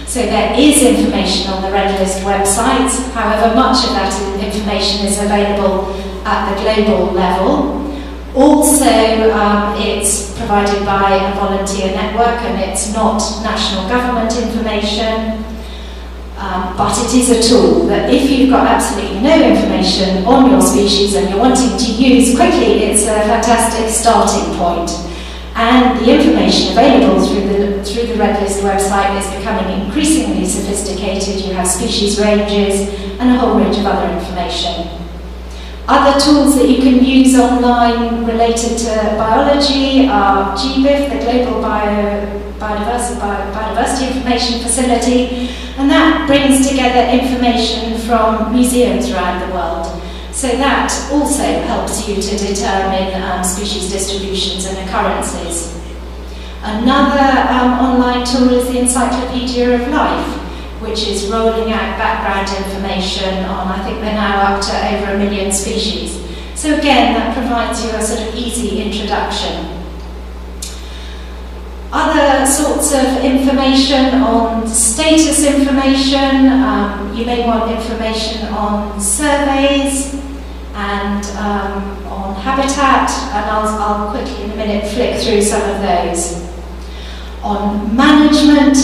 So there is information on the Red List website. However, much of that information is available at the global level. Also, it's provided by a volunteer network, and it's not national government information. But it is a tool that if you've got absolutely no information on your species and you're wanting to use quickly, it's a fantastic starting point. And the information available through the Red List website is becoming increasingly sophisticated. You have species ranges and a whole range of other information. Other tools that you can use online related to biology are GBIF, the Global Biodiversity Information Facility, and that brings together information from museums around the world. So that also helps you to determine species distributions and occurrences. Another online tool is the Encyclopedia of Life, which is rolling out background information on, I think they're now up to over 1 million species. So again, that provides you a sort of easy introduction. Other sorts of information on status information, you may want information on surveys and on habitat, and I'll quickly in a minute flick through some of those. On management,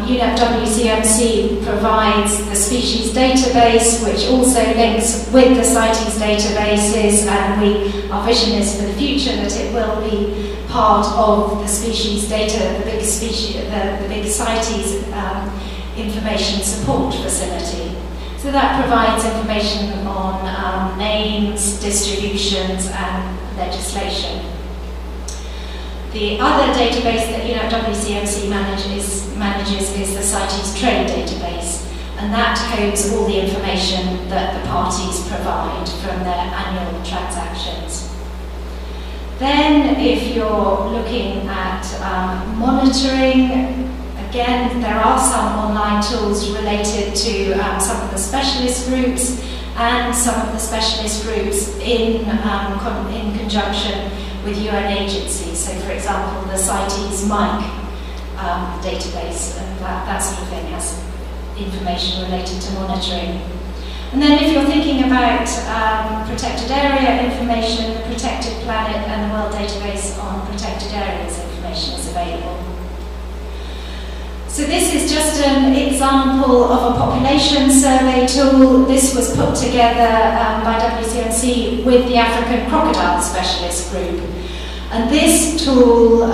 UNEP WCMC provides the species database, which also links with the CITES databases, and our vision is for the future that it will be part of the species data, the big CITES information support facility. So that provides information on names, distributions, and legislation. The other database that UNEP WCMC manages is the CITES trade database, and that holds all the information that the parties provide from their annual transactions. Then, if you're looking at monitoring, again, there are some online tools related to some of the specialist groups and some of the specialist groups in conjunction with UN agencies. So, for example, the CITES MIC database, and that sort of thing has information related to monitoring. And then if you're thinking about protected area information, the Protected Planet and the World Database on Protected Areas information is available. So this is just an example of a population survey tool. This was put together by WCMC with the African Crocodile Specialist Group. And this tool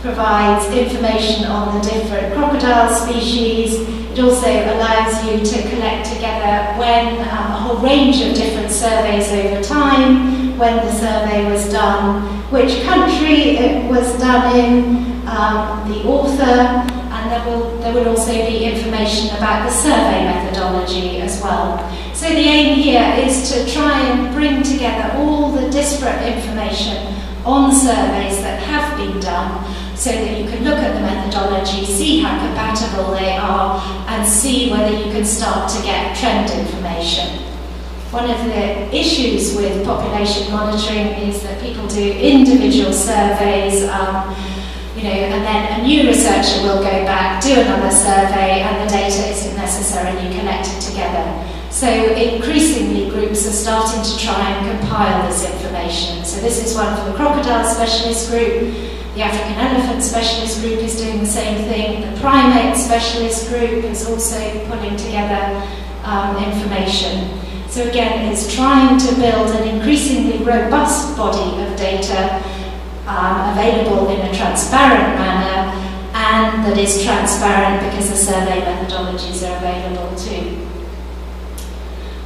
provides information on the different crocodile species. It also allows you to collect together when a whole range of different surveys over time, when the survey was done, which country it was done in, the author, and there will also be information about the survey methodology as well. So the aim here is to try and bring together all the disparate information on surveys that have been done, so that you can look at the methodology, see how compatible they are, and see whether you can start to get trend information. One of the issues with population monitoring is that people do individual surveys, and then a new researcher will go back, do another survey, and the data isn't necessarily collected together. So increasingly groups are starting to try and compile this information. So this is one for the Crocodile Specialist Group. The African Elephant Specialist Group is doing the same thing. The Primate Specialist Group is also pulling together information. So again, it's trying to build an increasingly robust body of data available in a transparent manner, and that is transparent because the survey methodologies are available too.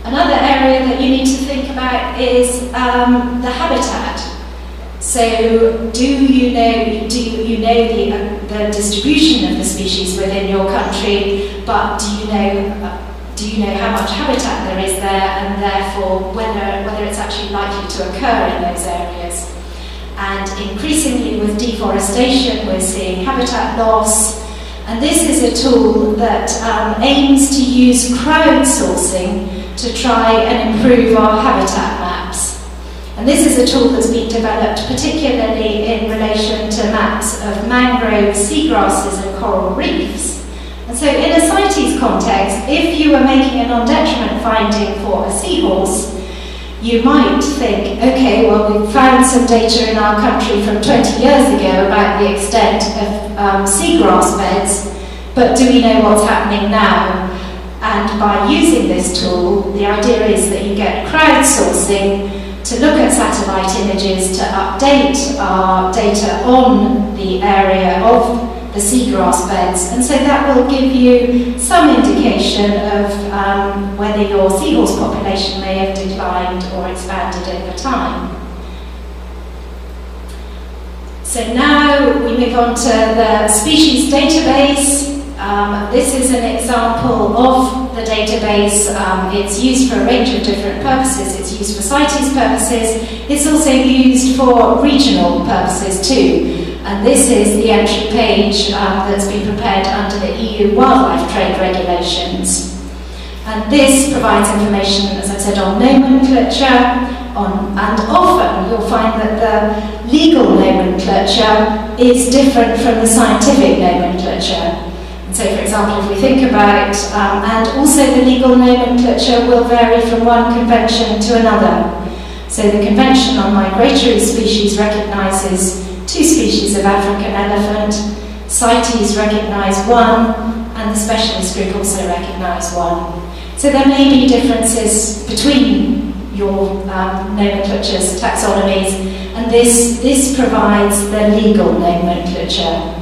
Another area that you need to think about is the habitat. So, do you know the distribution of the species within your country? But do you know how much habitat there is there, and therefore whether it's actually likely to occur in those areas? And increasingly with deforestation, we're seeing habitat loss. And this is a tool that aims to use crowdsourcing to try and improve our habitat maps. And this is a tool that's been developed particularly in relation to maps of mangroves, seagrasses and coral reefs. And so in a CITES context, if you were making a non-detriment finding for a seahorse, you might think, okay, well, we've found some data in our country from 20 years ago about the extent of seagrass beds, but do we know what's happening now? And by using this tool, the idea is that you get crowdsourcing to look at satellite images to update our data on the area of the seagrass beds, and so that will give you some indication of whether your seahorse population may have declined or expanded over time. So now we move on to the species database. This is an example of the database. It's used for a range of different purposes. It's used for CITES purposes. It's also used for regional purposes too. And this is the entry page that's been prepared under the EU wildlife trade regulations. And this provides information, as I said, on nomenclature, and often you'll find that the legal nomenclature is different from the scientific nomenclature. And so, for example, if we think about, and also the legal nomenclature will vary from one convention to another. So the Convention on Migratory Species recognises 2 species of African elephant, CITES recognise 1, and the specialist group also recognise 1. So there may be differences between your nomenclatures, taxonomies, and this provides the legal nomenclature.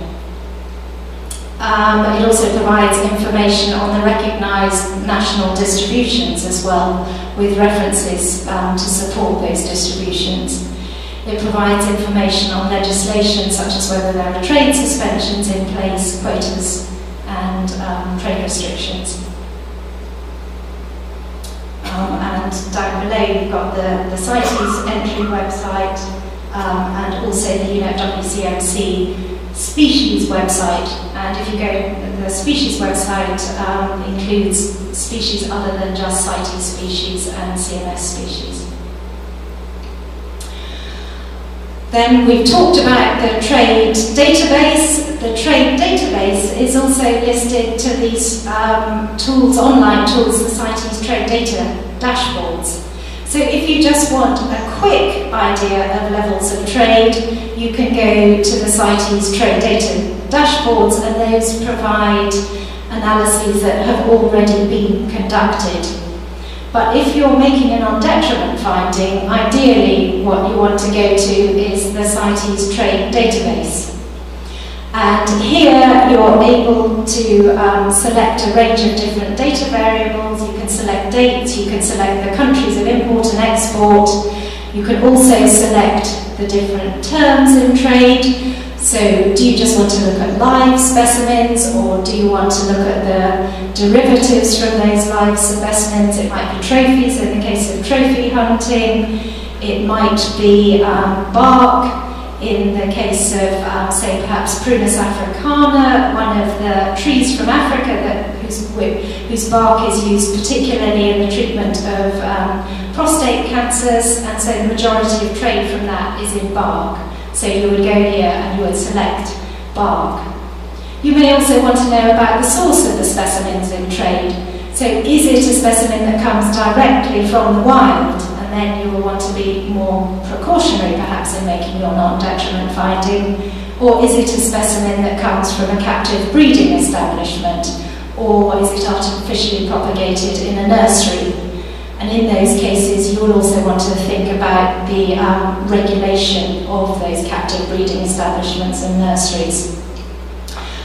It also provides information on the recognised national distributions as well, with references to support those distributions. It provides information on legislation such as whether there are trade suspensions in place, quotas, and trade restrictions. And down below you've got the CITES entry website and also the WCMC species website. And if you go, the species website includes species other than just CITES species and CMS species. Then we've talked about the trade database. The trade database is also listed to these tools, online tools, the CITES trade data dashboards. So if you just want a quick idea of levels of trade, you can go to the CITES trade data dashboards, and those provide analyses that have already been conducted. But if you're making a non-detriment finding, ideally what you want to go to is the CITES trade database. And here you're able to select a range of different data variables. You can select dates, you can select the countries of import and export. You can also select the different terms in trade. So do you just want to look at live specimens, or do you want to look at the derivatives from those live specimens? It might be trophies in the case of trophy hunting. It might be bark in the case of, say, perhaps Prunus africana, one of the trees from Africa whose bark is used particularly in the treatment of prostate cancers, and so the majority of trade from that is in bark. So you would go here and you would select bark. You may also want to know about the source of the specimens in trade. So is it a specimen that comes directly from the wild? And then you will want to be more precautionary perhaps in making your non-detriment finding. Or is it a specimen that comes from a captive breeding establishment? Or is it artificially propagated in a nursery? And in those cases, you will also want to think about the regulation of those captive breeding establishments and nurseries.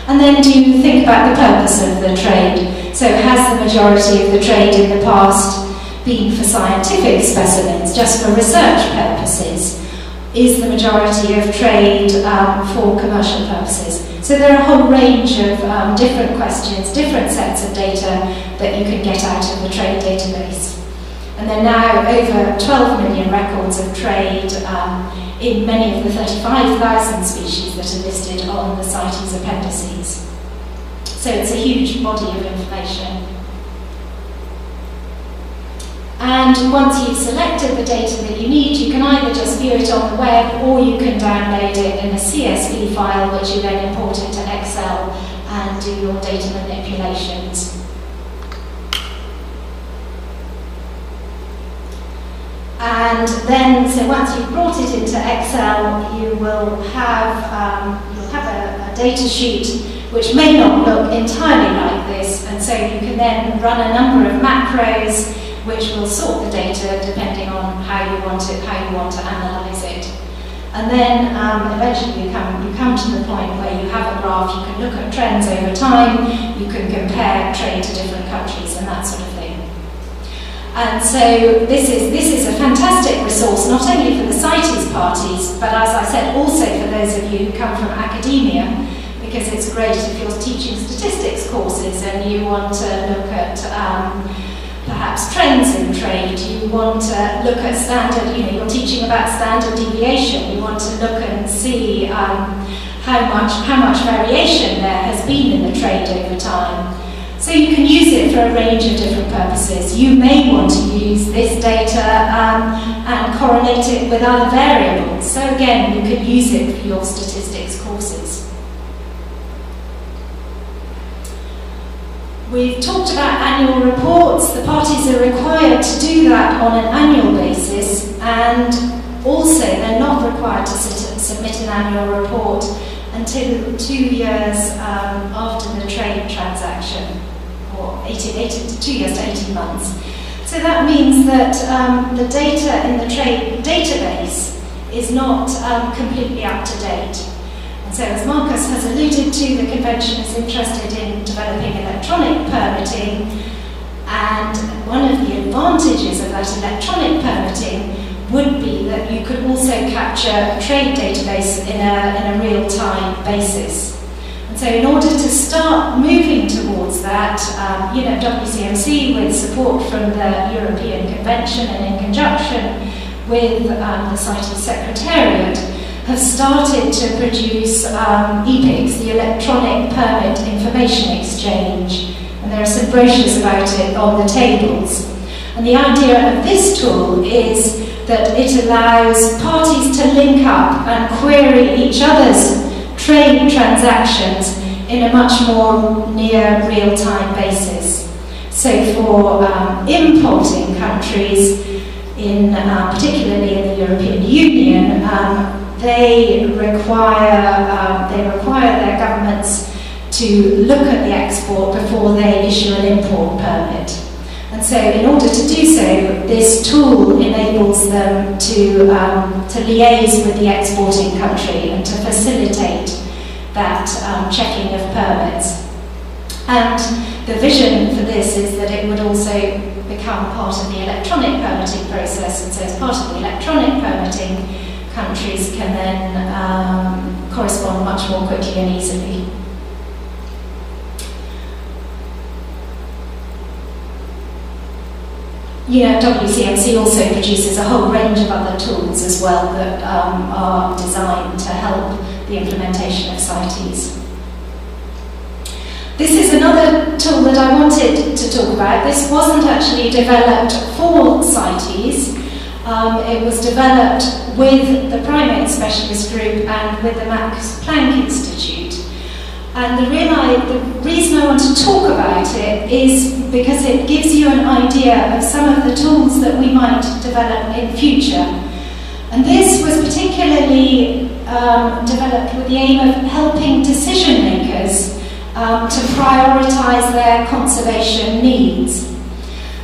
And then do you think about the purpose of the trade? So has the majority of the trade in the past been for scientific specimens, just for research purposes? Is the majority of trade for commercial purposes? So there are a whole range of different questions, different sets of data that you can get out of the trade database. And there are now over 12 million records of trade in many of the 35,000 species that are listed on the CITES appendices. So it's a huge body of information. And once you've selected the data that you need, you can either just view it on the web, or you can download it in a CSV file, which you then import into Excel and do your data manipulations. And then, so once you've brought it into Excel, you will have a data sheet which may not look entirely like this, and so you can then run a number of macros which will sort the data depending on how you want to analyze it. And then eventually you come to the point where you have a graph, you can look at trends over time, you can compare trade to different countries and that sort of thing. And so this is a fantastic resource, not only for the CITES parties, but as I said, also for those of you who come from academia, because it's great if you're teaching statistics courses and you want to look at perhaps trends in trade, you want to look at standard, you're teaching about standard deviation, you want to look and see how much variation there has been in the trade over time. So you can use it for a range of different purposes. You may want to use this data and correlate it with other variables. So again, you could use it for your statistics courses. We've talked about annual reports. The parties are required to do that on an annual basis, and also they're not required to submit an annual report until 2 years after the trade transaction, or 2 years to 18 months. So that means that the data in the trade database is not completely up to date. And so, as Marcus has alluded to, the Convention is interested in developing electronic permitting, and one of the advantages of that electronic permitting would be that you could also capture a trade database in a real-time basis. And so in order to start moving towards that, WCMC, with support from the European Convention and in conjunction with the CITES Secretariat, have started to produce EPICs, the Electronic Permit Information Exchange. And there are some brochures about it on the tables. And the idea of this tool is that it allows parties to link up and query each other's trade transactions in a much more near real-time basis. So for importing countries, particularly in the European Union, they require their governments to look at the export before they issue an import permit. And so in order to do so, this tool enables them to liaise with the exporting country and to facilitate that checking of permits. And the vision for this is that it would also become part of the electronic permitting process, and so as part of the electronic permitting, countries can then correspond much more quickly and easily. WCMC also produces a whole range of other tools as well that are designed to help the implementation of CITES. This is another tool that I wanted to talk about. This wasn't actually developed for CITES. It was developed with the Primate Specialist Group and with the Max Planck Institute. And the reason I want to talk about it is because it gives you an idea of some of the tools that we might develop in future. And this was particularly developed with the aim of helping decision makers to prioritise their conservation needs.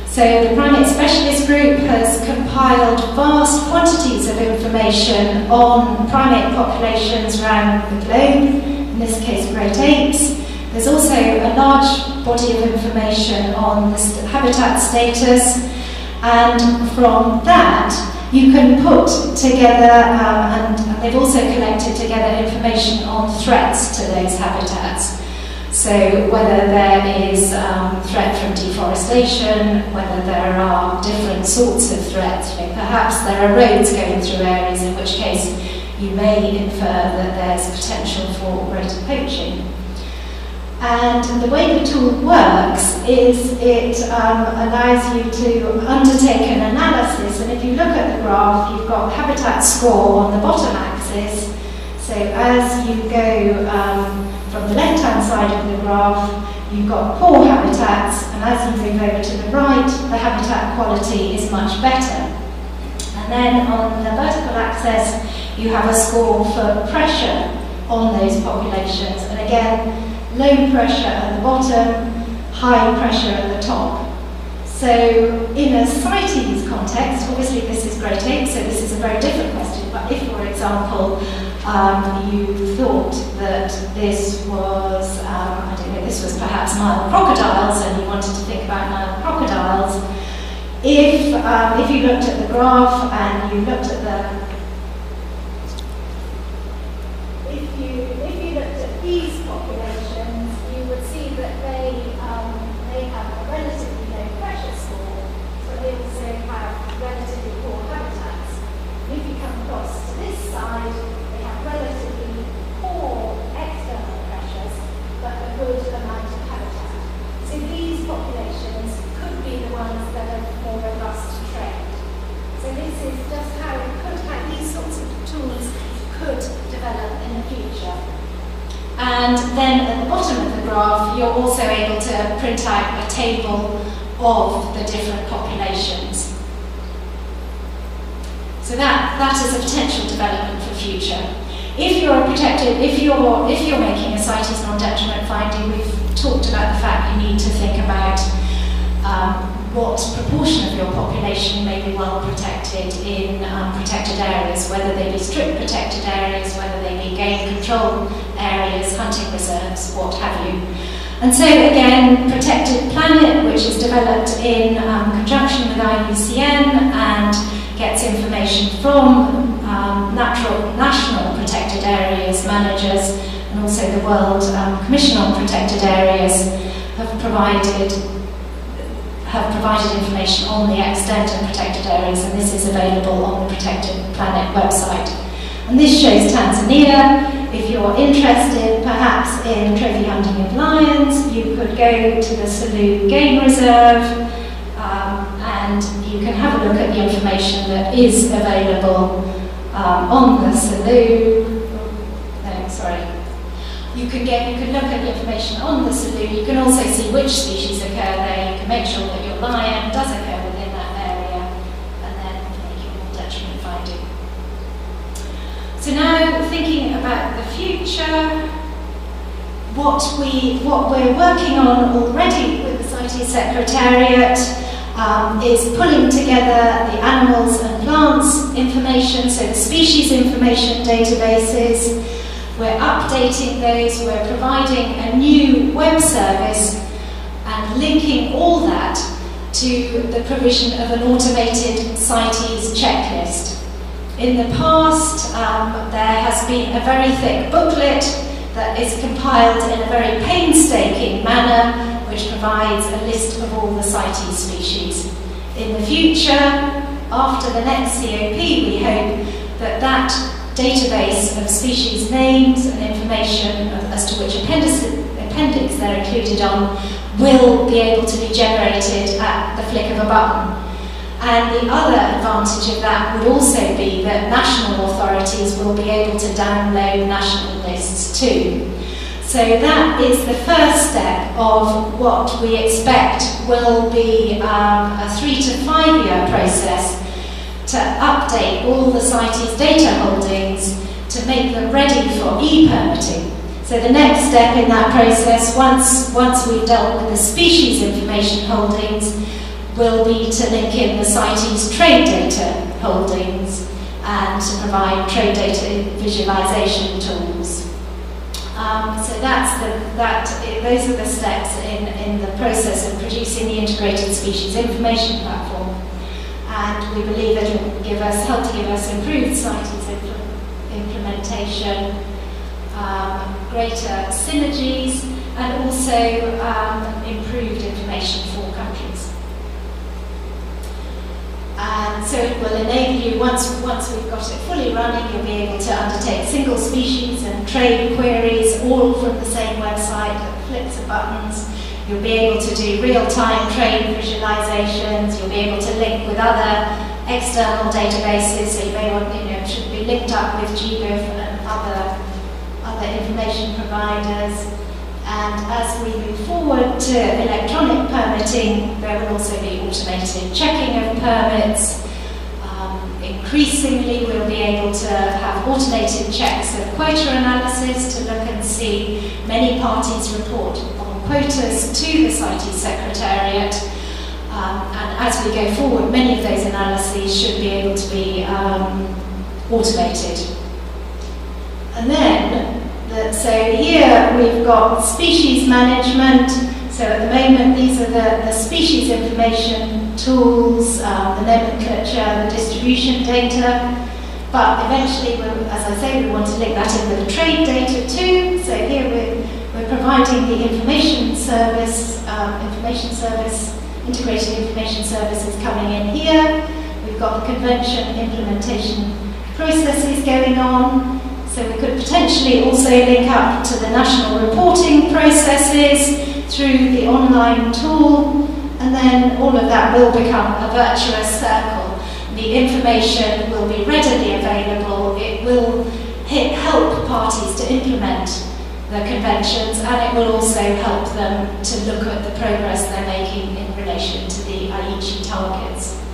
So the Primate Specialist Group has compiled vast quantities of information on primate populations around the globe, in this case great apes. There's also a large body of information on the habitat status, and from that you can put together, and they've also collected together information on threats to those habitats. So whether there is threat from deforestation, whether there are different sorts of threats, perhaps there are roads going through areas, in which case you may infer that there's potential for greater poaching. And the way the tool works is it allows you to undertake an analysis, and if you look at the graph, you've got habitat score on the bottom axis. So as you go from the left-hand side of the graph, you've got poor habitats, and as you move over to the right, the habitat quality is much better. And then on the vertical axis, you have a score for pressure on those populations. And again, low pressure at the bottom, high pressure at the top. So in a CITES context, obviously this is grade 8, so this is a very different question, but if, for example, you thought that this was, I don't know, this was perhaps Nile crocodiles, and you wanted to think about Nile crocodiles, if you looked at the graph and you looked at the, if you looked at these populations, you would see that they have a relatively low pressure score, but they also have relatively poor habitats. And if you come across to this side, they have relatively poor external pressures, but a good amount of habitat. So these populations could be the ones that are more robust to trade. So this is just how these sorts of tools could develop in the future. And then at the bottom of the graph, you're also able to print out a table of the different populations. So that is a potential development for future. If you're making a CITES non-detriment finding, we've talked about the fact you need to think about what proportion of your population may be well protected in protected areas, whether they be strict protected areas, whether they be game control areas, hunting reserves, what have you. And so again, Protected Planet, which is developed in conjunction with IUCN and gets information from national protected areas managers and also the World Commission on Protected Areas have provided information on the extent of protected areas, and this is available on the Protected Planet website. And this shows Tanzania. If you're interested perhaps in trophy hunting of lions, you could go to the Selous Game Reserve and you can have a look at the information that is available on the Selous. No, sorry. You can look at the information on the Selous. You can also see which species occur there. You can make sure that your lion does occur within that area, and then make your non-detriment finding. So now, thinking about the future, what we're working on already with the CITES Secretariat is pulling together the animals and plants information, so the species information databases. We're updating those, we're providing a new web service and linking all that to the provision of an automated CITES checklist. In the past, there has been a very thick booklet that is compiled in a very painstaking manner, which provides a list of all the CITES species. In the future, after the next COP, we hope that that database of species names and information as to which appendix they're included on will be able to be generated at the flick of a button. And the other advantage of that would also be that national authorities will be able to download national lists too. So that is the first step of what we expect will be a 3 to 5 year process to update all the CITES data holdings to make them ready for e-permitting. So the next step in that process, once we've dealt with the species information holdings, will be to link in the CITES trade data holdings and to provide trade data visualization tools. So those are the steps in the process of producing the integrated species information platform. And we believe it will help to give us improved CITES implementation, greater synergies, and also improved information for countries. And so it will enable you, once we've got it fully running, you'll be able to undertake single species and trade queries all from the same website at flicks of buttons. You'll be able to do real-time trade visualizations. You'll be able to link with other external databases. So you may want, should be linked up with GBIF and other information information providers. And as we move forward to electronic permitting, there will also be automated checking of permits. Increasingly, we'll be able to have automated checks of quota analysis to look and see many parties report on quotas to the CITES Secretariat. And as we go forward, many of those analyses should be able to be automated. And then, so here we've got species management. So at the moment, these are the species information tools, the nomenclature, the distribution data. But eventually, as I say, we want to link that in with the trade data too. So here we're providing the information service, integrated information services coming in here. We've got the convention implementation processes going on. So we could potentially also link up to the national reporting processes through the online tool, and then all of that will become a virtuous circle. The information will be readily available, it will help parties to implement the conventions, and it will also help them to look at the progress they're making in relation to the Aichi targets.